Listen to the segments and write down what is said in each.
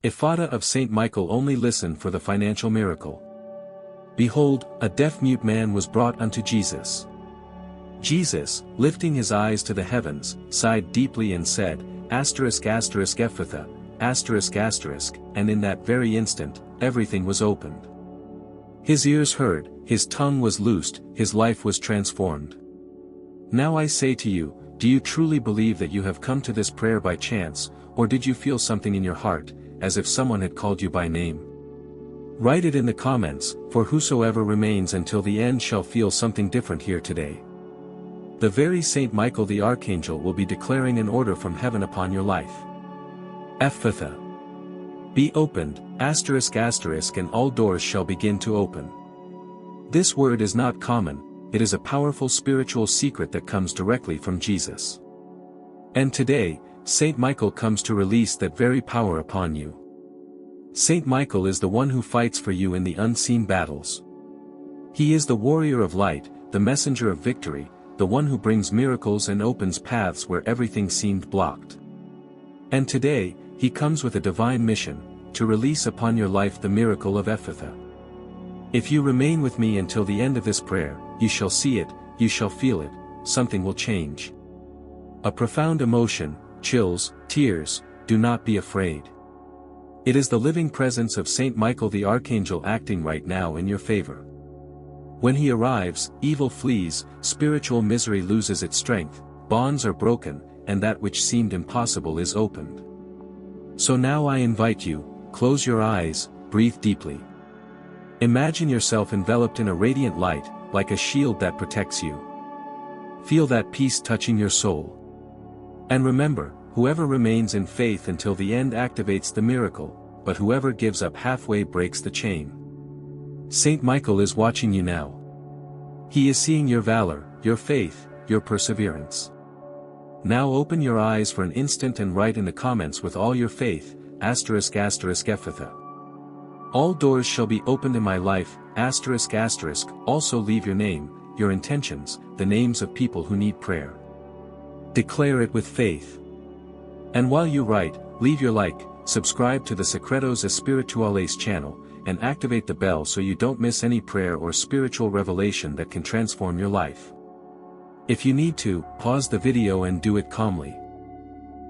Efata of Saint Michael. Only listen for the financial miracle. Behold, a deaf-mute man was brought unto Jesus. Jesus, lifting his eyes to the heavens, sighed deeply and said, Efata, and in that very instant, everything was opened. His ears heard, his tongue was loosed, his life was transformed. Now I say to you, do you truly believe that you have come to this prayer by chance, or did you feel something in your heart, as if someone had called you by name? Write it in the comments, for whosoever remains until the end shall feel something different here today. The very Saint Michael the Archangel will be declaring an order from heaven upon your life. Efata. Be opened, and all doors shall begin to open. This word is not common, it is a powerful spiritual secret that comes directly from Jesus. And today, Saint Michael comes to release that very power upon you. Saint Michael is the one who fights for you in the unseen battles. He is the warrior of light, the messenger of victory, the one who brings miracles and opens paths where everything seemed blocked. And today, he comes with a divine mission, to release upon your life the miracle of Efata. If you remain with me until the end of this prayer, you shall see it, you shall feel it, something will change. A profound emotion, chills, tears, do not be afraid. It is the living presence of Saint Michael the Archangel acting right now in your favor. When he arrives, evil flees, spiritual misery loses its strength, bonds are broken, and that which seemed impossible is opened. So now I invite you, close your eyes, breathe deeply. Imagine yourself enveloped in a radiant light, like a shield that protects you. Feel that peace touching your soul. And remember, whoever remains in faith until the end activates the miracle, but whoever gives up halfway breaks the chain. Saint Michael is watching you now. He is seeing your valor, your faith, your perseverance. Now open your eyes for an instant and write in the comments with all your faith, Efata. All doors shall be opened in my life, also leave your name, your intentions, the names of people who need prayer. Declare it with faith. And while you write, leave your like, subscribe to the Secretos Espirituales channel, and activate the bell so you don't miss any prayer or spiritual revelation that can transform your life. If you need to, pause the video and do it calmly.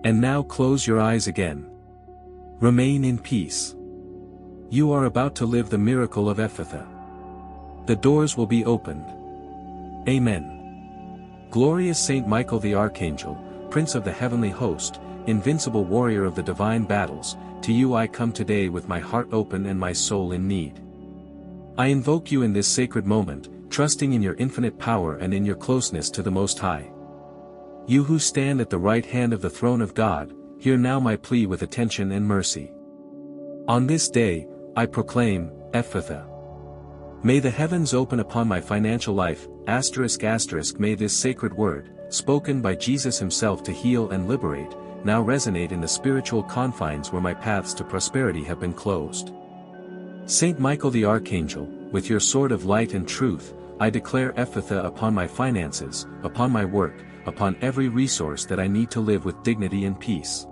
And now close your eyes again. Remain in peace. You are about to live the miracle of Efata. The doors will be opened. Amen. Glorious Saint Michael the Archangel, Prince of the heavenly host, invincible warrior of the divine battles, to you I come today with my heart open and my soul in need. I invoke you in this sacred moment, trusting in your infinite power and in your closeness to the Most High. You who stand at the right hand of the throne of God, hear now my plea with attention and mercy. On this day, I proclaim, Efata. May the heavens open upon my financial life, may this sacred word, spoken by Jesus himself to heal and liberate, now resonate in the spiritual confines where my paths to prosperity have been closed. Saint Michael the Archangel, with your sword of light and truth, I declare Efata upon my finances, upon my work, upon every resource that I need to live with dignity and peace.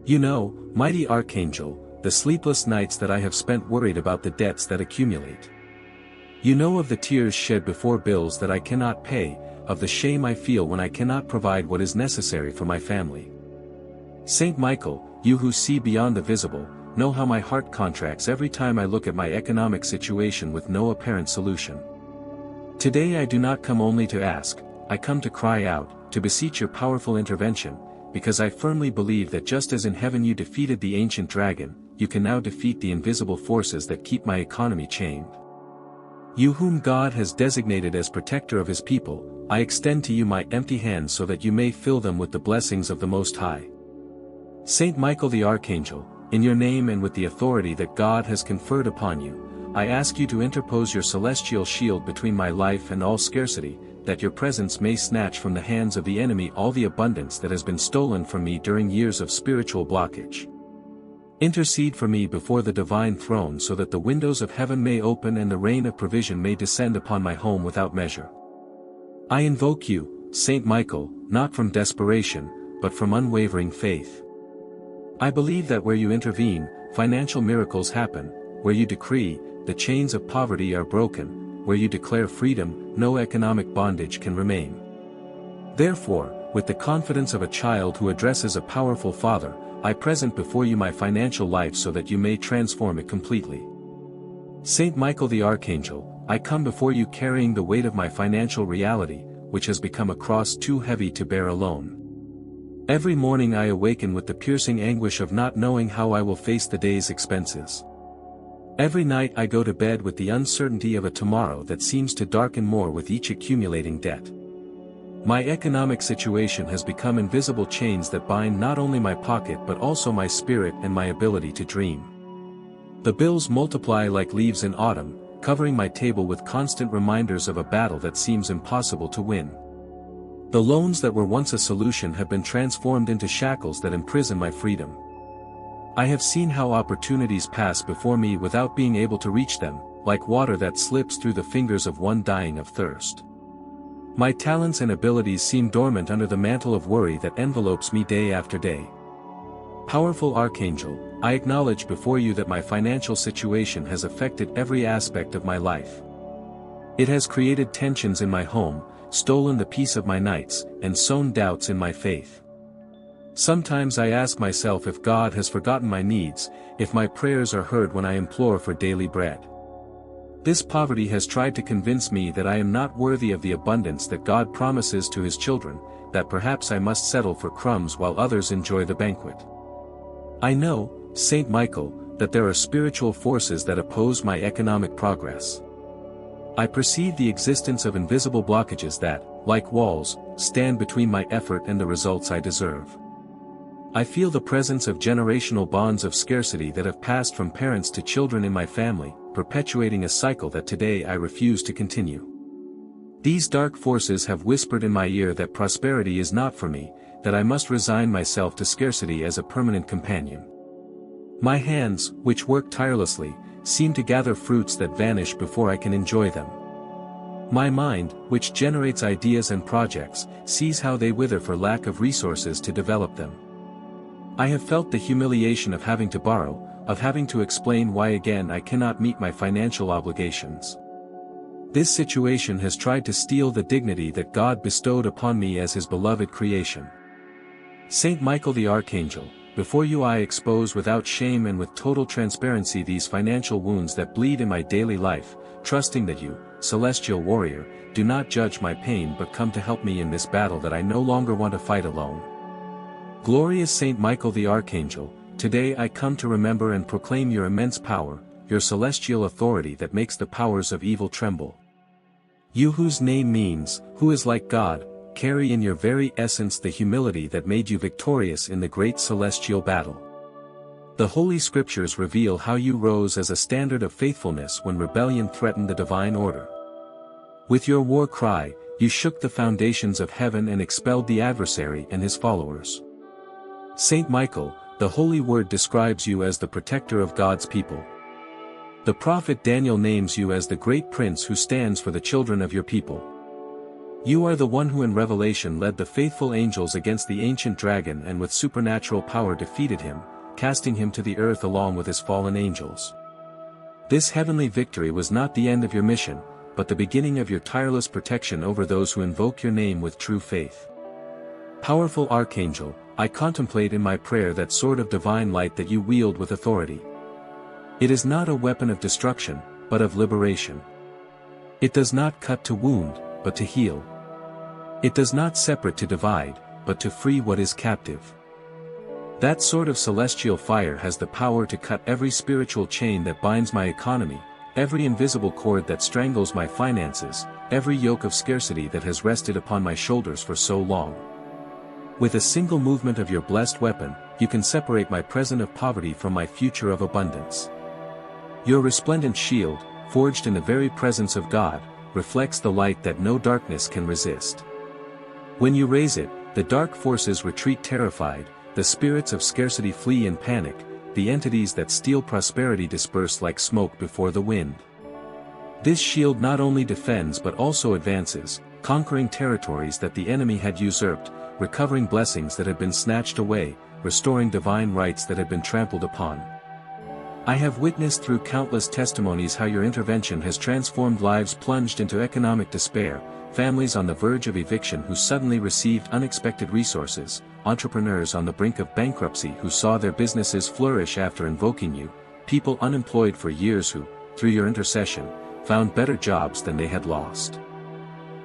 You know, mighty Archangel, the sleepless nights that I have spent worried about the debts that accumulate. You know of the tears shed before bills that I cannot pay, of the shame I feel when I cannot provide what is necessary for my family. Saint Michael, you who see beyond the visible, know how my heart contracts every time I look at my economic situation with no apparent solution. Today I do not come only to ask, I come to cry out, to beseech your powerful intervention, because I firmly believe that just as in heaven you defeated the ancient dragon, you can now defeat the invisible forces that keep my economy chained. You whom God has designated as protector of his people, I extend to you my empty hands so that you may fill them with the blessings of the Most High. Saint Michael the Archangel, in your name and with the authority that God has conferred upon you, I ask you to interpose your celestial shield between my life and all scarcity, that your presence may snatch from the hands of the enemy all the abundance that has been stolen from me during years of spiritual blockage. Intercede for me before the divine throne so that the windows of heaven may open and the rain of provision may descend upon my home without measure. I invoke you, Saint Michael, not from desperation, but from unwavering faith. I believe that where you intervene, financial miracles happen, where you decree, the chains of poverty are broken, where you declare freedom, no economic bondage can remain. Therefore, with the confidence of a child who addresses a powerful father, I present before you my financial life so that you may transform it completely. Saint Michael the Archangel, I come before you carrying the weight of my financial reality, which has become a cross too heavy to bear alone. Every morning I awaken with the piercing anguish of not knowing how I will face the day's expenses. Every night I go to bed with the uncertainty of a tomorrow that seems to darken more with each accumulating debt. My economic situation has become invisible chains that bind not only my pocket but also my spirit and my ability to dream. The bills multiply like leaves in autumn, covering my table with constant reminders of a battle that seems impossible to win. The loans that were once a solution have been transformed into shackles that imprison my freedom. I have seen how opportunities pass before me without being able to reach them, like water that slips through the fingers of one dying of thirst. My talents and abilities seem dormant under the mantle of worry that envelopes me day after day. Powerful Archangel, I acknowledge before you that my financial situation has affected every aspect of my life. It has created tensions in my home, stolen the peace of my nights, and sown doubts in my faith. Sometimes I ask myself if God has forgotten my needs, if my prayers are heard when I implore for daily bread. This poverty has tried to convince me that I am not worthy of the abundance that God promises to his children, that perhaps I must settle for crumbs while others enjoy the banquet. I know, Saint Michael, that there are spiritual forces that oppose my economic progress. I perceive the existence of invisible blockages that, like walls, stand between my effort and the results I deserve. I feel the presence of generational bonds of scarcity that have passed from parents to children in my family, perpetuating a cycle that today I refuse to continue. These dark forces have whispered in my ear that prosperity is not for me, that I must resign myself to scarcity as a permanent companion. My hands, which work tirelessly, seem to gather fruits that vanish before I can enjoy them. My mind, which generates ideas and projects, sees how they wither for lack of resources to develop them. I have felt the humiliation of having to borrow, of having to explain why again I cannot meet my financial obligations. This situation has tried to steal the dignity that God bestowed upon me as his beloved creation. Saint Michael the Archangel, before you I expose without shame and with total transparency these financial wounds that bleed in my daily life, trusting that you, celestial warrior, do not judge my pain but come to help me in this battle that I no longer want to fight alone. Glorious Saint Michael the Archangel, today I come to remember and proclaim your immense power, your celestial authority that makes the powers of evil tremble. You whose name means, who is like God, carry in your very essence the humility that made you victorious in the great celestial battle. The Holy Scriptures reveal how you rose as a standard of faithfulness when rebellion threatened the divine order. With your war cry, you shook the foundations of heaven and expelled the adversary and his followers. Saint Michael, the Holy Word describes you as the protector of God's people. The prophet Daniel names you as the great prince who stands for the children of your people. You are the one who in Revelation led the faithful angels against the ancient dragon and with supernatural power defeated him, casting him to the earth along with his fallen angels. This heavenly victory was not the end of your mission, but the beginning of your tireless protection over those who invoke your name with true faith. Powerful Archangel, I contemplate in my prayer that sword of divine light that you wield with authority. It is not a weapon of destruction, but of liberation. It does not cut to wound, but to heal. It does not separate to divide, but to free what is captive. That sword of celestial fire has the power to cut every spiritual chain that binds my economy, every invisible cord that strangles my finances, every yoke of scarcity that has rested upon my shoulders for so long. With a single movement of your blessed weapon, you can separate my present of poverty from my future of abundance. Your resplendent shield, forged in the very presence of God, reflects the light that no darkness can resist. When you raise it, the dark forces retreat terrified, the spirits of scarcity flee in panic, the entities that steal prosperity disperse like smoke before the wind. This shield not only defends but also advances, conquering territories that the enemy had usurped, recovering blessings that had been snatched away, restoring divine rights that had been trampled upon. I have witnessed through countless testimonies how your intervention has transformed lives plunged into economic despair, families on the verge of eviction who suddenly received unexpected resources, entrepreneurs on the brink of bankruptcy who saw their businesses flourish after invoking you, people unemployed for years who, through your intercession, found better jobs than they had lost.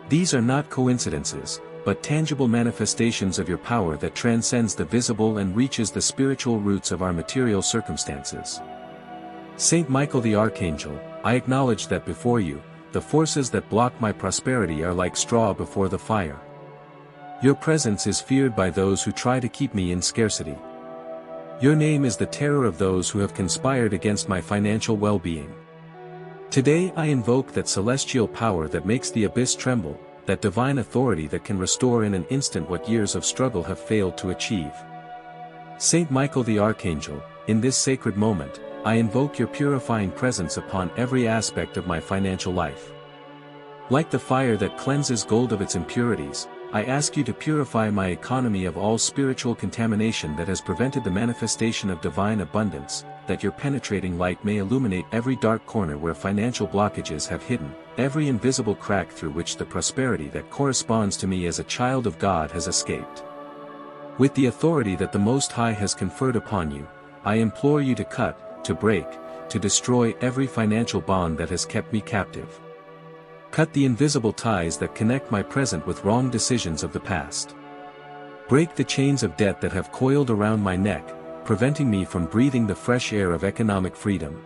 These are not coincidences, but tangible manifestations of your power that transcends the visible and reaches the spiritual roots of our material circumstances. Saint Michael the Archangel, I acknowledge that before you, the forces that block my prosperity are like straw before the fire. Your presence is feared by those who try to keep me in scarcity. Your name is the terror of those who have conspired against my financial well-being. Today I invoke that celestial power that makes the abyss tremble, that divine authority that can restore in an instant what years of struggle have failed to achieve. Saint Michael the Archangel, in this sacred moment, I invoke your purifying presence upon every aspect of my financial life. Like the fire that cleanses gold of its impurities, I ask you to purify my economy of all spiritual contamination that has prevented the manifestation of divine abundance, that your penetrating light may illuminate every dark corner where financial blockages have hidden, every invisible crack through which the prosperity that corresponds to me as a child of God has escaped. With the authority that the Most High has conferred upon you, I implore you to cut, to break, to destroy every financial bond that has kept me captive. Cut the invisible ties that connect my present with wrong decisions of the past. Break the chains of debt that have coiled around my neck, preventing me from breathing the fresh air of economic freedom.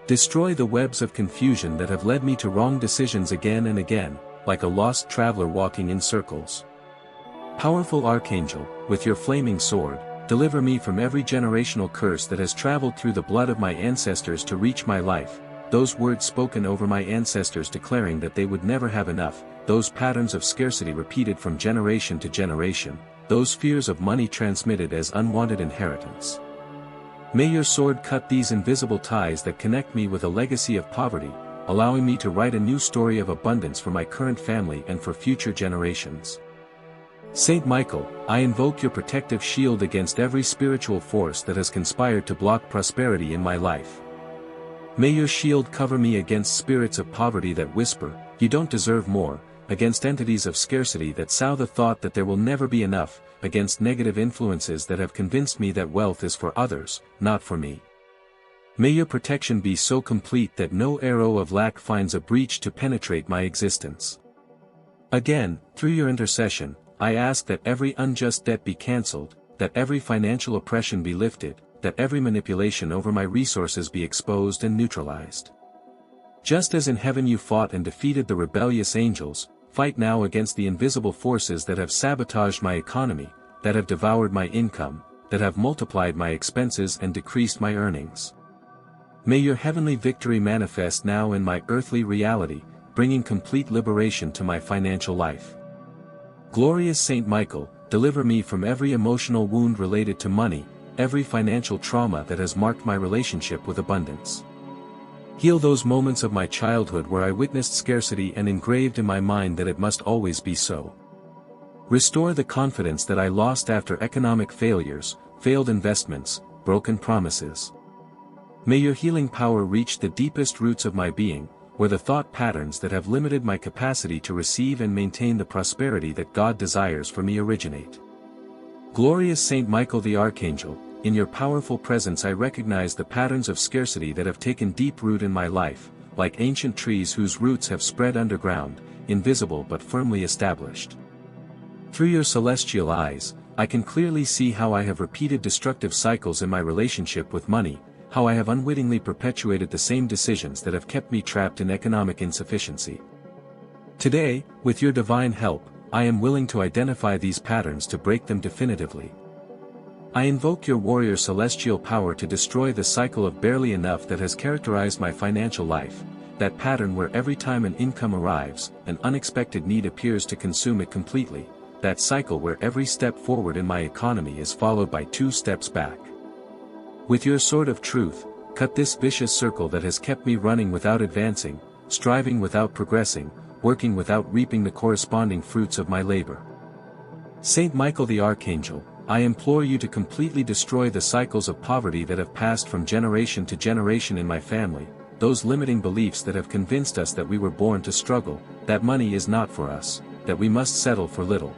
Destroy the webs of confusion that have led me to wrong decisions again and again, like a lost traveler walking in circles. Powerful Archangel, with your flaming sword, deliver me from every generational curse that has traveled through the blood of my ancestors to reach my life, those words spoken over my ancestors declaring that they would never have enough, those patterns of scarcity repeated from generation to generation, those fears of money transmitted as unwanted inheritance. May your sword cut these invisible ties that connect me with a legacy of poverty, allowing me to write a new story of abundance for my current family and for future generations. Saint Michael, I invoke your protective shield against every spiritual force that has conspired to block prosperity in my life. May your shield cover me against spirits of poverty that whisper, "You don't deserve more," against entities of scarcity that sow the thought that there will never be enough, against negative influences that have convinced me that wealth is for others, not for me. May your protection be so complete that no arrow of lack finds a breach to penetrate my existence. Again, through your intercession, I ask that every unjust debt be cancelled, that every financial oppression be lifted, that every manipulation over my resources be exposed and neutralized. Just as in heaven you fought and defeated the rebellious angels, fight now against the invisible forces that have sabotaged my economy, that have devoured my income, that have multiplied my expenses and decreased my earnings. May your heavenly victory manifest now in my earthly reality, bringing complete liberation to my financial life. Glorious Saint Michael, deliver me from every emotional wound related to money, every financial trauma that has marked my relationship with abundance. Heal those moments of my childhood where I witnessed scarcity and engraved in my mind that it must always be so. Restore the confidence that I lost after economic failures, failed investments, broken promises. May your healing power reach the deepest roots of my being, where the thought patterns that have limited my capacity to receive and maintain the prosperity that God desires for me originate. Glorious Saint Michael the Archangel, in your powerful presence I recognize the patterns of scarcity that have taken deep root in my life, like ancient trees whose roots have spread underground, invisible but firmly established. Through your celestial eyes, I can clearly see how I have repeated destructive cycles in my relationship with money, how I have unwittingly perpetuated the same decisions that have kept me trapped in economic insufficiency. Today, with your divine help, I am willing to identify these patterns to break them definitively. I invoke your warrior celestial power to destroy the cycle of barely enough that has characterized my financial life, that pattern where every time an income arrives, an unexpected need appears to consume it completely, that cycle where every step forward in my economy is followed by 2 steps back. With your sword of truth, cut this vicious circle that has kept me running without advancing, striving without progressing, working without reaping the corresponding fruits of my labor. Saint Michael the Archangel, I implore you to completely destroy the cycles of poverty that have passed from generation to generation in my family, those limiting beliefs that have convinced us that we were born to struggle, that money is not for us, that we must settle for little.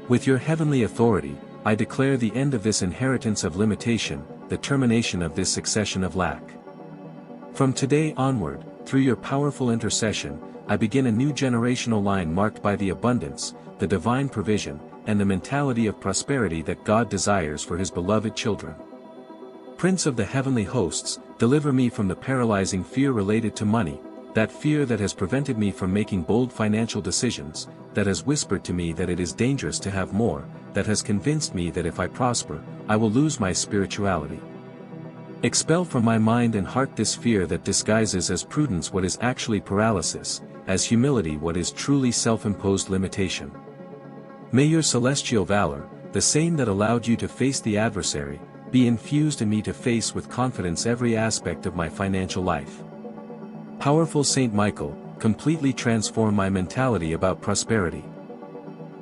With your heavenly authority, I declare the end of this inheritance of limitation, the termination of this succession of lack. From today onward, through your powerful intercession, I begin a new generational line marked by the abundance, the divine provision, and the mentality of prosperity that God desires for His beloved children. Prince of the heavenly hosts, deliver me from the paralyzing fear related to money, that fear that has prevented me from making bold financial decisions, that has whispered to me that it is dangerous to have more, that has convinced me that if I prosper, I will lose my spirituality. Expel from my mind and heart this fear that disguises as prudence what is actually paralysis, as humility what is truly self-imposed limitation. May your celestial valor, the same that allowed you to face the adversary, be infused in me to face with confidence every aspect of my financial life. Powerful Saint Michael, completely transform my mentality about prosperity.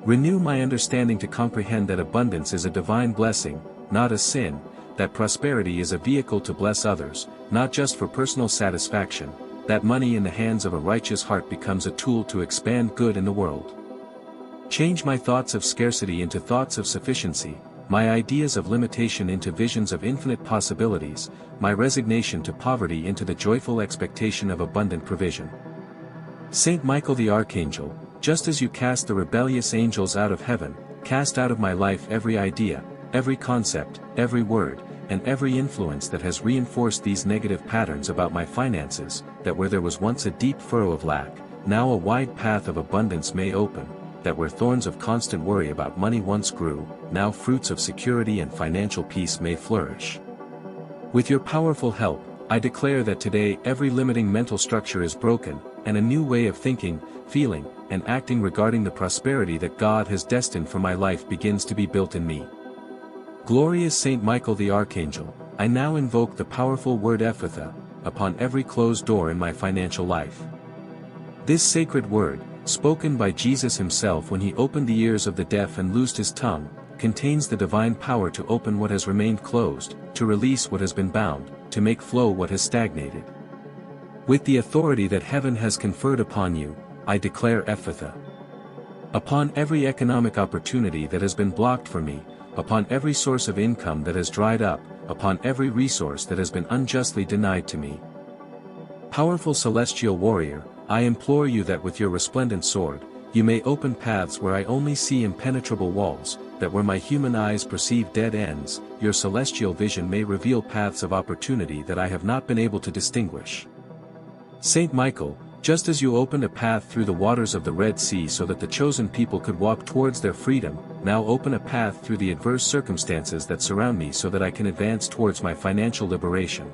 Renew my understanding to comprehend that abundance is a divine blessing, not a sin, that prosperity is a vehicle to bless others, not just for personal satisfaction, that money in the hands of a righteous heart becomes a tool to expand good in the world. Change my thoughts of scarcity into thoughts of sufficiency, my ideas of limitation into visions of infinite possibilities, my resignation to poverty into the joyful expectation of abundant provision. Saint Michael the Archangel, just as you cast the rebellious angels out of heaven, cast out of my life every idea, every concept, every word, and every influence that has reinforced these negative patterns about my finances, that where there was once a deep furrow of lack, now a wide path of abundance may open, that where thorns of constant worry about money once grew, now fruits of security and financial peace may flourish. With your powerful help, I declare that today every limiting mental structure is broken, and a new way of thinking, feeling, and acting regarding the prosperity that God has destined for my life begins to be built in me. Glorious Saint Michael the Archangel, I now invoke the powerful word Efata, upon every closed door in my financial life. This sacred word, spoken by Jesus himself when he opened the ears of the deaf and loosed his tongue, contains the divine power to open what has remained closed, to release what has been bound, to make flow what has stagnated. With the authority that heaven has conferred upon you, I declare Efata. Upon every economic opportunity that has been blocked for me, upon every source of income that has dried up, upon every resource that has been unjustly denied to me. Powerful celestial warrior, I implore you that with your resplendent sword, you may open paths where I only see impenetrable walls, that where my human eyes perceive dead ends, your celestial vision may reveal paths of opportunity that I have not been able to distinguish. Saint Michael, just as you opened a path through the waters of the Red Sea so that the chosen people could walk towards their freedom, now open a path through the adverse circumstances that surround me so that I can advance towards my financial liberation.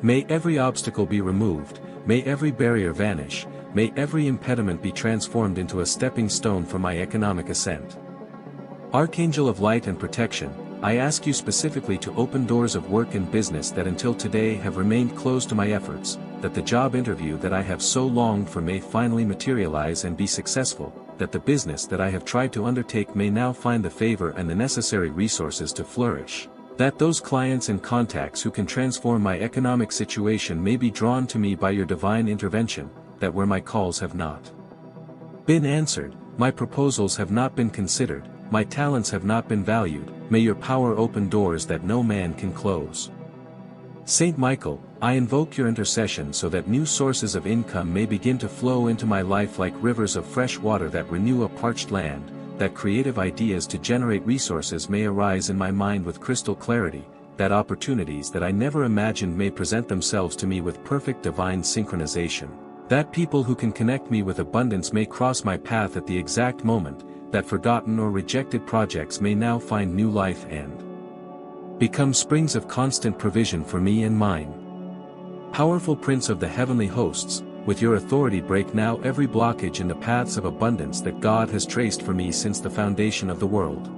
May every obstacle be removed, may every barrier vanish, may every impediment be transformed into a stepping stone for my economic ascent. Archangel of light and protection, I ask you specifically to open doors of work and business that until today have remained closed to my efforts, that the job interview that I have so longed for may finally materialize and be successful, that the business that I have tried to undertake may now find the favor and the necessary resources to flourish, that those clients and contacts who can transform my economic situation may be drawn to me by your divine intervention, that where my calls have not been answered, my proposals have not been considered, my talents have not been valued, may your power open doors that no man can close. Saint Michael, I invoke your intercession so that new sources of income may begin to flow into my life like rivers of fresh water that renew a parched land, that creative ideas to generate resources may arise in my mind with crystal clarity, that opportunities that I never imagined may present themselves to me with perfect divine synchronization, that people who can connect me with abundance may cross my path at the exact moment, that forgotten or rejected projects may now find new life and become springs of constant provision for me and mine. Powerful Prince of the heavenly hosts, with your authority break now every blockage in the paths of abundance that God has traced for me since the foundation of the world.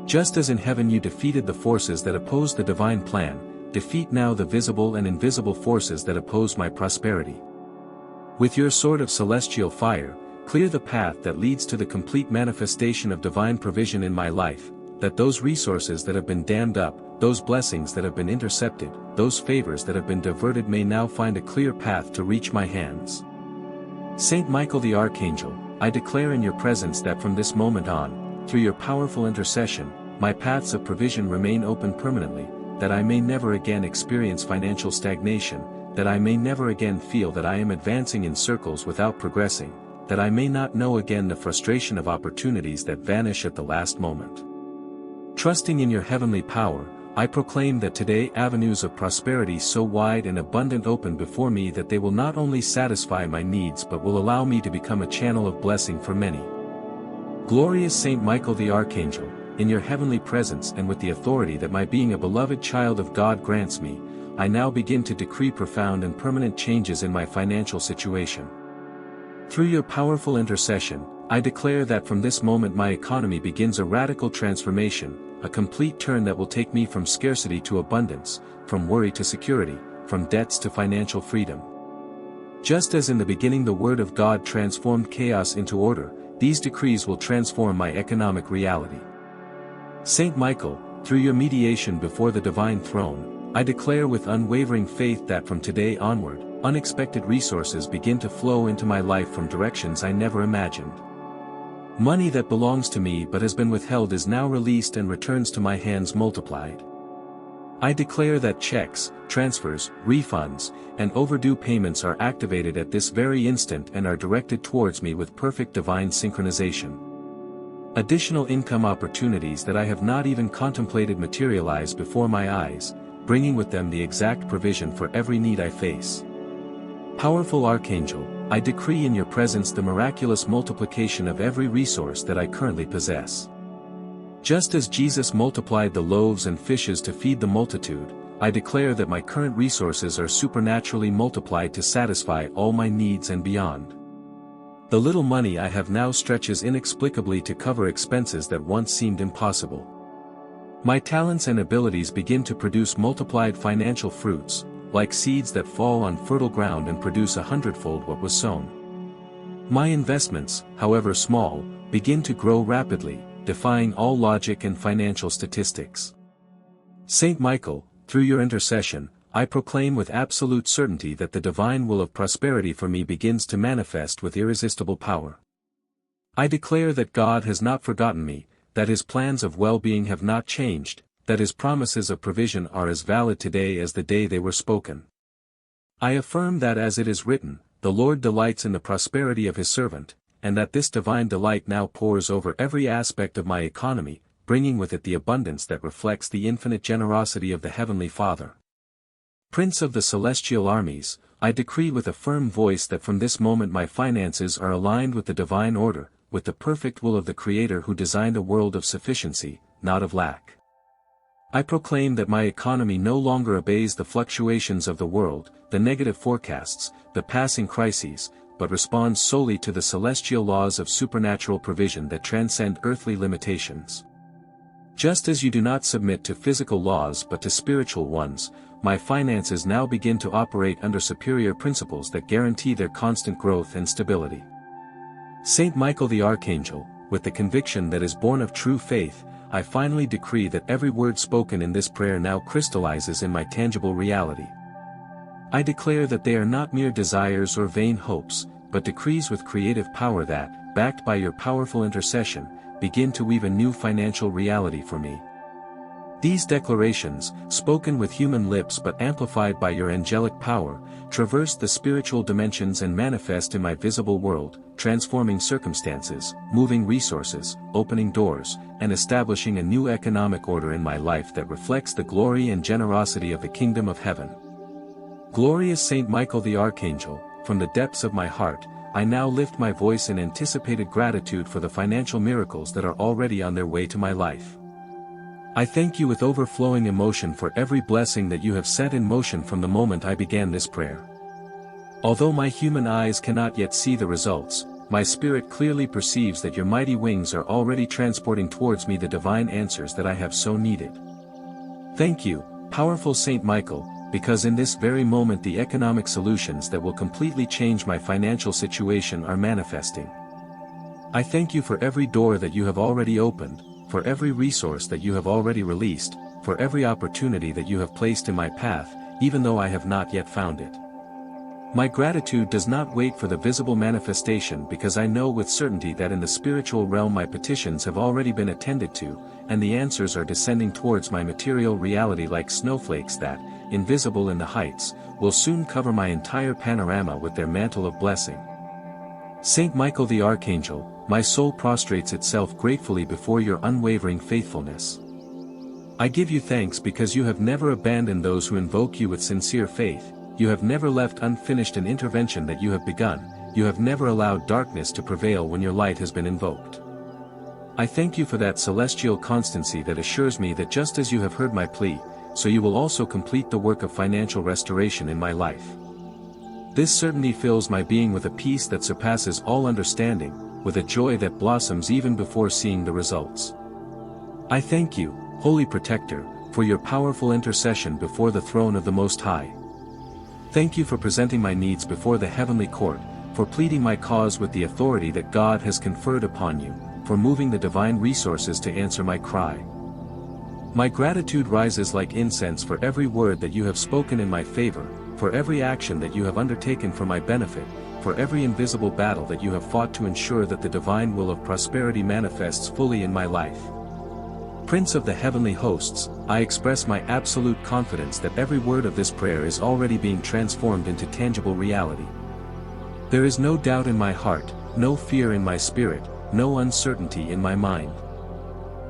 Just as in heaven you defeated the forces that oppose the divine plan, defeat now the visible and invisible forces that oppose my prosperity. With your sword of celestial fire, clear the path that leads to the complete manifestation of divine provision in my life, that those resources that have been dammed up, those blessings that have been intercepted, those favors that have been diverted may now find a clear path to reach my hands. Saint Michael the Archangel, I declare in your presence that from this moment on, through your powerful intercession, my paths of provision remain open permanently, that I may never again experience financial stagnation, that I may never again feel that I am advancing in circles without progressing, that I may not know again the frustration of opportunities that vanish at the last moment. Trusting in your heavenly power, I proclaim that today avenues of prosperity so wide and abundant open before me that they will not only satisfy my needs but will allow me to become a channel of blessing for many. Glorious Saint Michael the Archangel, in your heavenly presence and with the authority that my being a beloved child of God grants me, I now begin to decree profound and permanent changes in my financial situation. Through your powerful intercession, I declare that from this moment my economy begins a radical transformation, a complete turn that will take me from scarcity to abundance, from worry to security, from debts to financial freedom. Just as in the beginning the Word of God transformed chaos into order, these decrees will transform my economic reality. Saint Michael, through your mediation before the divine throne, I declare with unwavering faith that from today onward, unexpected resources begin to flow into my life from directions I never imagined. Money that belongs to me but has been withheld is now released and returns to my hands multiplied. I declare that checks, transfers, refunds, and overdue payments are activated at this very instant and are directed towards me with perfect divine synchronization. Additional income opportunities that I have not even contemplated materialize before my eyes, bringing with them the exact provision for every need I face. Powerful Archangel, I decree in your presence the miraculous multiplication of every resource that I currently possess. Just as Jesus multiplied the loaves and fishes to feed the multitude, I declare that my current resources are supernaturally multiplied to satisfy all my needs and beyond. The little money I have now stretches inexplicably to cover expenses that once seemed impossible. My talents and abilities begin to produce multiplied financial fruits, like seeds that fall on fertile ground and produce 100-fold what was sown. My investments, however small, begin to grow rapidly, defying all logic and financial statistics. Saint Michael, through your intercession, I proclaim with absolute certainty that the divine will of prosperity for me begins to manifest with irresistible power. I declare that God has not forgotten me, that his plans of well-being have not changed, that his promises of provision are as valid today as the day they were spoken. I affirm that as it is written, the Lord delights in the prosperity of his servant, and that this divine delight now pours over every aspect of my economy, bringing with it the abundance that reflects the infinite generosity of the Heavenly Father. Prince of the celestial armies, I decree with a firm voice that from this moment my finances are aligned with the divine order, with the perfect will of the Creator who designed a world of sufficiency, not of lack. I proclaim that my economy no longer obeys the fluctuations of the world, the negative forecasts, the passing crises, but responds solely to the celestial laws of supernatural provision that transcend earthly limitations. Just as you do not submit to physical laws but to spiritual ones, my finances now begin to operate under superior principles that guarantee their constant growth and stability. Saint Michael the Archangel, with the conviction that is born of true faith, I finally decree that every word spoken in this prayer now crystallizes in my tangible reality. I declare that they are not mere desires or vain hopes, but decrees with creative power that, backed by your powerful intercession, begin to weave a new financial reality for me. These declarations, spoken with human lips but amplified by your angelic power, traverse the spiritual dimensions and manifest in my visible world, transforming circumstances, moving resources, opening doors, and establishing a new economic order in my life that reflects the glory and generosity of the kingdom of heaven. Glorious Saint Michael the Archangel, from the depths of my heart, I now lift my voice in anticipated gratitude for the financial miracles that are already on their way to my life. I thank you with overflowing emotion for every blessing that you have set in motion from the moment I began this prayer. Although my human eyes cannot yet see the results, my spirit clearly perceives that your mighty wings are already transporting towards me the divine answers that I have so needed. Thank you, powerful Saint Michael, because in this very moment the economic solutions that will completely change my financial situation are manifesting. I thank you for every door that you have already opened, for every resource that you have already released, for every opportunity that you have placed in my path, even though I have not yet found it. My gratitude does not wait for the visible manifestation because I know with certainty that in the spiritual realm my petitions have already been attended to, and the answers are descending towards my material reality like snowflakes that, invisible in the heights, will soon cover my entire panorama with their mantle of blessing. Saint Michael the Archangel, my soul prostrates itself gratefully before your unwavering faithfulness. I give you thanks because you have never abandoned those who invoke you with sincere faith. You have never left unfinished an intervention that you have begun, you have never allowed darkness to prevail when your light has been invoked. I thank you for that celestial constancy that assures me that just as you have heard my plea, so you will also complete the work of financial restoration in my life. This certainty fills my being with a peace that surpasses all understanding, with a joy that blossoms even before seeing the results. I thank you, Holy Protector, for your powerful intercession before the throne of the Most High. Thank you for presenting my needs before the heavenly court, for pleading my cause with the authority that God has conferred upon you, for moving the divine resources to answer my cry. My gratitude rises like incense for every word that you have spoken in my favor, for every action that you have undertaken for my benefit, for every invisible battle that you have fought to ensure that the divine will of prosperity manifests fully in my life. Prince of the heavenly hosts, I express my absolute confidence that every word of this prayer is already being transformed into tangible reality. There is no doubt in my heart, no fear in my spirit, no uncertainty in my mind.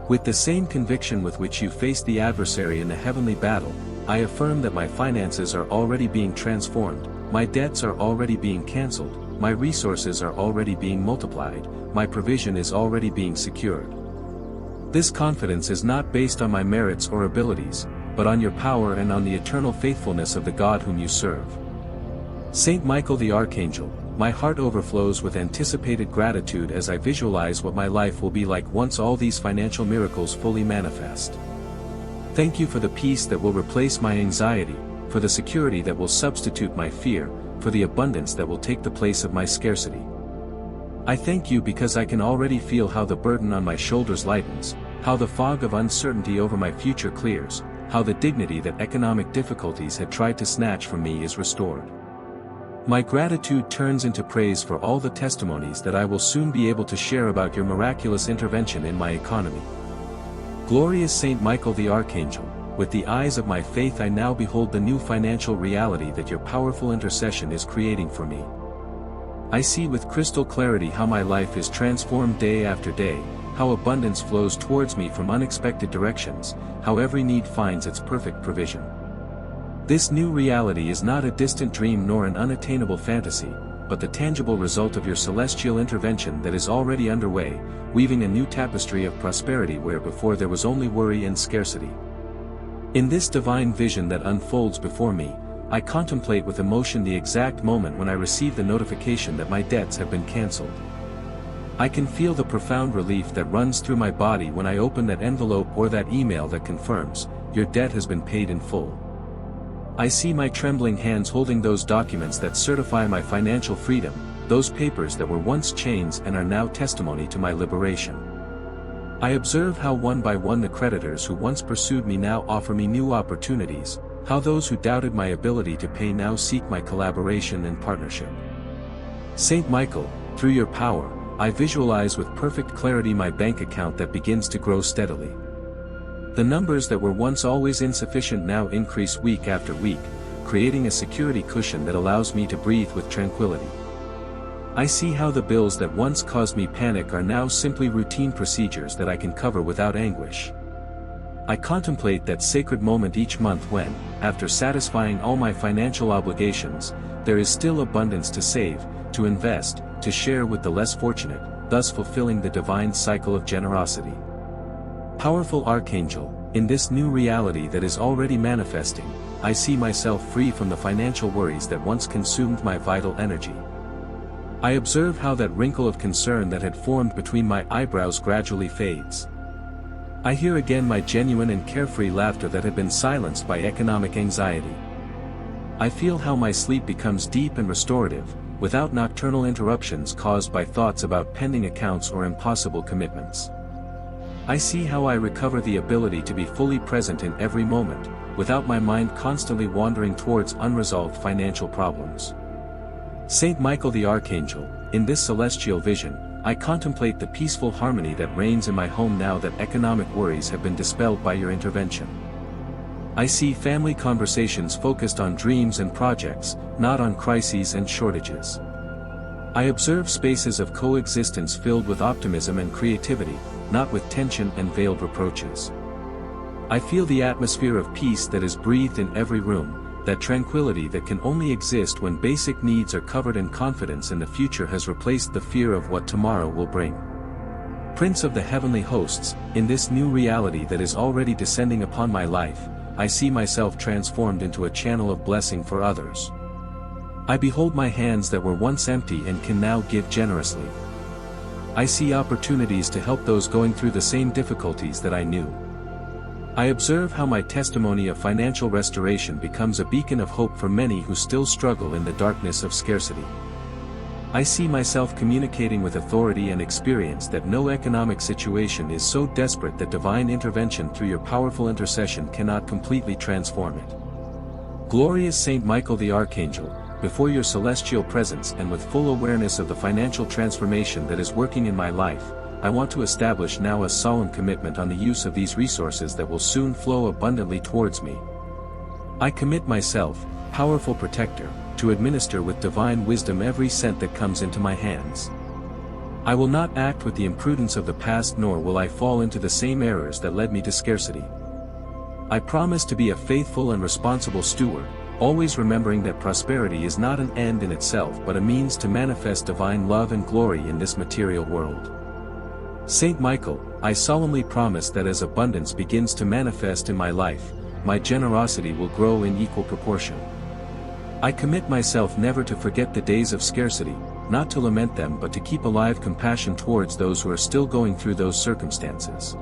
With the same conviction with which you faced the adversary in the heavenly battle, I affirm that my finances are already being transformed, my debts are already being cancelled, my resources are already being multiplied, my provision is already being secured. This confidence is not based on my merits or abilities, but on your power and on the eternal faithfulness of the God whom you serve. Saint Michael the Archangel, my heart overflows with anticipated gratitude as I visualize what my life will be like once all these financial miracles fully manifest. Thank you for the peace that will replace my anxiety, for the security that will substitute my fear, for the abundance that will take the place of my scarcity. I thank you because I can already feel how the burden on my shoulders lightens, how the fog of uncertainty over my future clears, how the dignity that economic difficulties had tried to snatch from me is restored. My gratitude turns into praise for all the testimonies that I will soon be able to share about your miraculous intervention in my economy. Glorious Saint Michael the Archangel, with the eyes of my faith I now behold the new financial reality that your powerful intercession is creating for me. I see with crystal clarity how my life is transformed day after day, how abundance flows towards me from unexpected directions, how every need finds its perfect provision. This new reality is not a distant dream nor an unattainable fantasy, but the tangible result of your celestial intervention that is already underway, weaving a new tapestry of prosperity where before there was only worry and scarcity. In this divine vision that unfolds before me, I contemplate with emotion the exact moment when I receive the notification that my debts have been cancelled. I can feel the profound relief that runs through my body when I open that envelope or that email that confirms, your debt has been paid in full. I see my trembling hands holding those documents that certify my financial freedom, those papers that were once chains and are now testimony to my liberation. I observe how one by one the creditors who once pursued me now offer me new opportunities, how those who doubted my ability to pay now seek my collaboration and partnership. Saint Michael, through your power, I visualize with perfect clarity my bank account that begins to grow steadily. The numbers that were once always insufficient now increase week after week, creating a security cushion that allows me to breathe with tranquility. I see how the bills that once caused me panic are now simply routine procedures that I can cover without anguish. I contemplate that sacred moment each month when, after satisfying all my financial obligations, there is still abundance to save, to invest, to share with the less fortunate, thus fulfilling the divine cycle of generosity. Powerful Archangel, in this new reality that is already manifesting, I see myself free from the financial worries that once consumed my vital energy. I observe how that wrinkle of concern that had formed between my eyebrows gradually fades. I hear again my genuine and carefree laughter that had been silenced by economic anxiety. I feel how my sleep becomes deep and restorative, without nocturnal interruptions caused by thoughts about pending accounts or impossible commitments. I see how I recover the ability to be fully present in every moment, without my mind constantly wandering towards unresolved financial problems. Saint Michael the Archangel, in this celestial vision, I contemplate the peaceful harmony that reigns in my home now that economic worries have been dispelled by your intervention. I see family conversations focused on dreams and projects, not on crises and shortages. I observe spaces of coexistence filled with optimism and creativity, not with tension and veiled reproaches. I feel the atmosphere of peace that is breathed in every room, that tranquility that can only exist when basic needs are covered and confidence in the future has replaced the fear of what tomorrow will bring. Prince of the heavenly hosts, in this new reality that is already descending upon my life, I see myself transformed into a channel of blessing for others. I behold my hands that were once empty and can now give generously. I see opportunities to help those going through the same difficulties that I knew. I observe how my testimony of financial restoration becomes a beacon of hope for many who still struggle in the darkness of scarcity. I see myself communicating with authority and experience that no economic situation is so desperate that divine intervention through your powerful intercession cannot completely transform it. Glorious Saint Michael the Archangel, before your celestial presence and with full awareness of the financial transformation that is working in my life, I want to establish now a solemn commitment on the use of these resources that will soon flow abundantly towards me. I commit myself, powerful protector, to administer with divine wisdom every cent that comes into my hands. I will not act with the imprudence of the past, nor will I fall into the same errors that led me to scarcity. I promise to be a faithful and responsible steward, always remembering that prosperity is not an end in itself but a means to manifest divine love and glory in this material world. Saint Michael, I solemnly promise that as abundance begins to manifest in my life, my generosity will grow in equal proportion. I commit myself never to forget the days of scarcity, not to lament them but to keep alive compassion towards those who are still going through those circumstances.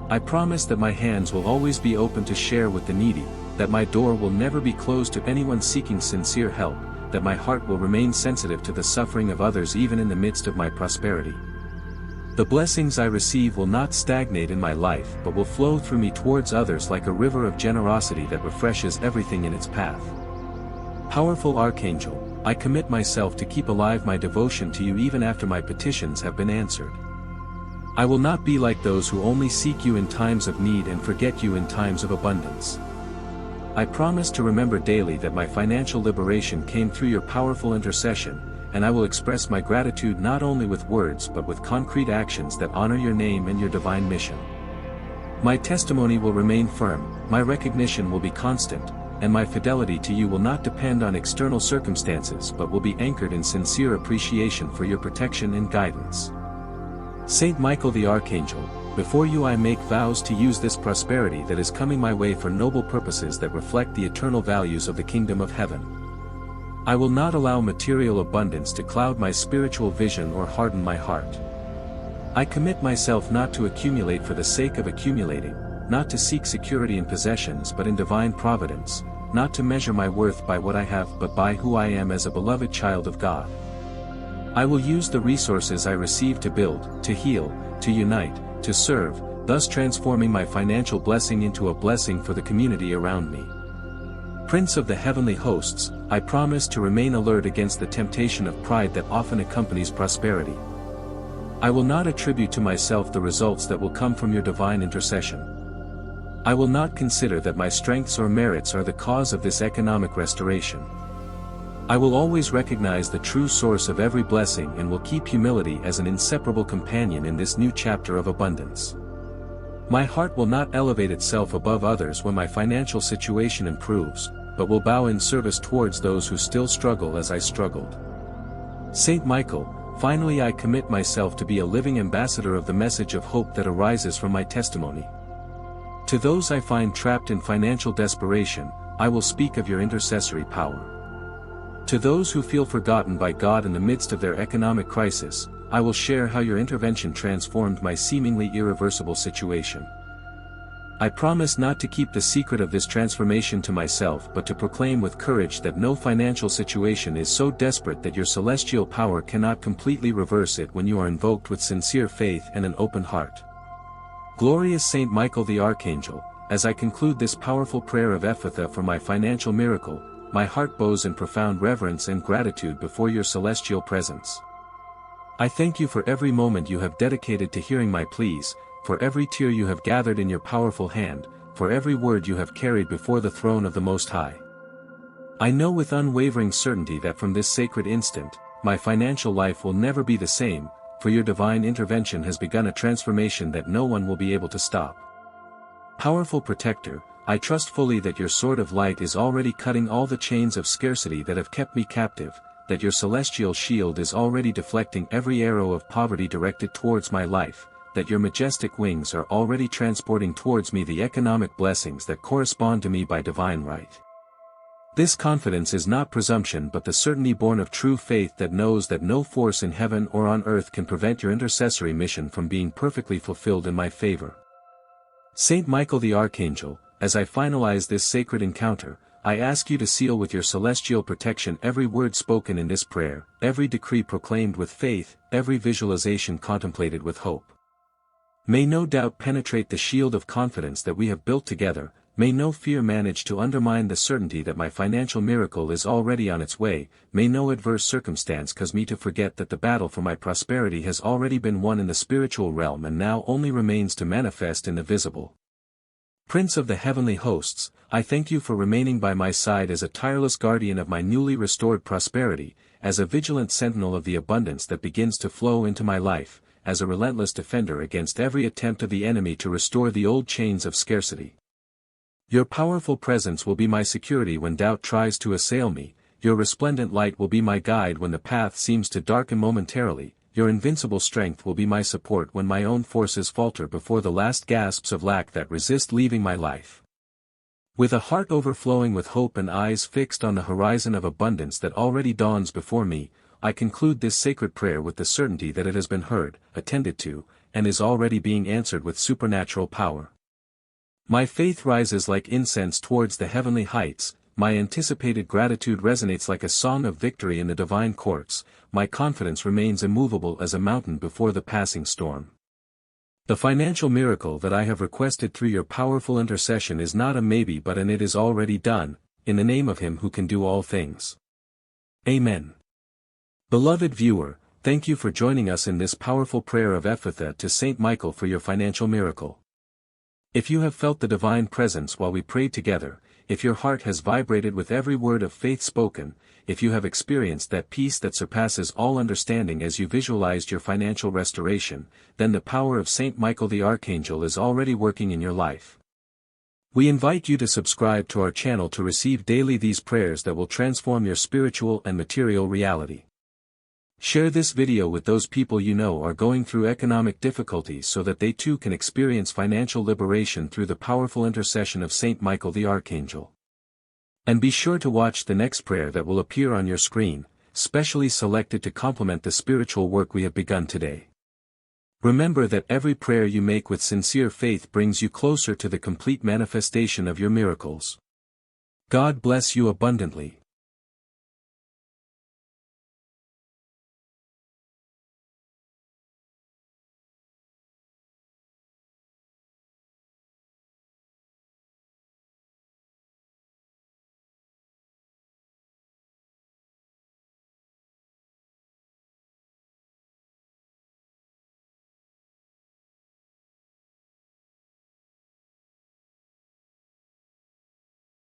I promise that my hands will always be open to share with the needy, that my door will never be closed to anyone seeking sincere help, that my heart will remain sensitive to the suffering of others even in the midst of my prosperity. The blessings I receive will not stagnate in my life but will flow through me towards others like a river of generosity that refreshes everything in its path. Powerful Archangel, I commit myself to keep alive my devotion to you even after my petitions have been answered. I will not be like those who only seek you in times of need and forget you in times of abundance. I promise to remember daily that my financial liberation came through your powerful intercession, and I will express my gratitude not only with words but with concrete actions that honor your name and your divine mission. My testimony will remain firm, my recognition will be constant, and my fidelity to you will not depend on external circumstances but will be anchored in sincere appreciation for your protection and guidance. Saint Michael the Archangel, before you I make vows to use this prosperity that is coming my way for noble purposes that reflect the eternal values of the kingdom of heaven. I will not allow material abundance to cloud my spiritual vision or harden my heart. I commit myself not to accumulate for the sake of accumulating, not to seek security in possessions but in divine providence, not to measure my worth by what I have but by who I am as a beloved child of God. I will use the resources I receive to build, to heal, to unite, to serve, thus transforming my financial blessing into a blessing for the community around me. Prince of the heavenly hosts, I promise to remain alert against the temptation of pride that often accompanies prosperity. I will not attribute to myself the results that will come from your divine intercession. I will not consider that my strengths or merits are the cause of this economic restoration. I will always recognize the true source of every blessing and will keep humility as an inseparable companion in this new chapter of abundance. My heart will not elevate itself above others when my financial situation improves, but will bow in service towards those who still struggle as I struggled. Saint Michael, finally I commit myself to be a living ambassador of the message of hope that arises from my testimony. To those I find trapped in financial desperation, I will speak of your intercessory power. To those who feel forgotten by God in the midst of their economic crisis, I will share how your intervention transformed my seemingly irreversible situation. I promise not to keep the secret of this transformation to myself but to proclaim with courage that no financial situation is so desperate that your celestial power cannot completely reverse it when you are invoked with sincere faith and an open heart. Glorious Saint Michael the Archangel, as I conclude this powerful prayer of Efata for my financial miracle, my heart bows in profound reverence and gratitude before your celestial presence. I thank you for every moment you have dedicated to hearing my pleas, for every tear you have gathered in your powerful hand, for every word you have carried before the throne of the Most High. I know with unwavering certainty that from this sacred instant, my financial life will never be the same, for your divine intervention has begun a transformation that no one will be able to stop. Powerful Protector, I trust fully that your sword of light is already cutting all the chains of scarcity that have kept me captive, that your celestial shield is already deflecting every arrow of poverty directed towards my life, that your majestic wings are already transporting towards me the economic blessings that correspond to me by divine right. This confidence is not presumption but the certainty born of true faith that knows that no force in heaven or on earth can prevent your intercessory mission from being perfectly fulfilled in my favor. Saint Michael the Archangel, as I finalize this sacred encounter, I ask you to seal with your celestial protection every word spoken in this prayer, every decree proclaimed with faith, every visualization contemplated with hope. May no doubt penetrate the shield of confidence that we have built together, may no fear manage to undermine the certainty that my financial miracle is already on its way, may no adverse circumstance cause me to forget that the battle for my prosperity has already been won in the spiritual realm and now only remains to manifest in the visible. Prince of the heavenly hosts, I thank you for remaining by my side as a tireless guardian of my newly restored prosperity, as a vigilant sentinel of the abundance that begins to flow into my life, as a relentless defender against every attempt of the enemy to restore the old chains of scarcity. Your powerful presence will be my security when doubt tries to assail me, your resplendent light will be my guide when the path seems to darken momentarily, your invincible strength will be my support when my own forces falter before the last gasps of lack that resist leaving my life. With a heart overflowing with hope and eyes fixed on the horizon of abundance that already dawns before me, I conclude this sacred prayer with the certainty that it has been heard, attended to, and is already being answered with supernatural power. My faith rises like incense towards the heavenly heights, my anticipated gratitude resonates like a song of victory in the divine courts, my confidence remains immovable as a mountain before the passing storm. The financial miracle that I have requested through your powerful intercession is not a maybe but an it is already done, in the name of Him who can do all things. Amen. Beloved viewer, thank you for joining us in this powerful prayer of Efata to Saint Michael for your financial miracle. If you have felt the divine presence while we prayed together, if your heart has vibrated with every word of faith spoken, if you have experienced that peace that surpasses all understanding as you visualized your financial restoration, then the power of Saint Michael the Archangel is already working in your life. We invite you to subscribe to our channel to receive daily these prayers that will transform your spiritual and material reality. Share this video with those people you know are going through economic difficulties so that they too can experience financial liberation through the powerful intercession of Saint Michael the Archangel. And be sure to watch the next prayer that will appear on your screen, specially selected to complement the spiritual work we have begun today. Remember that every prayer you make with sincere faith brings you closer to the complete manifestation of your miracles. God bless you abundantly.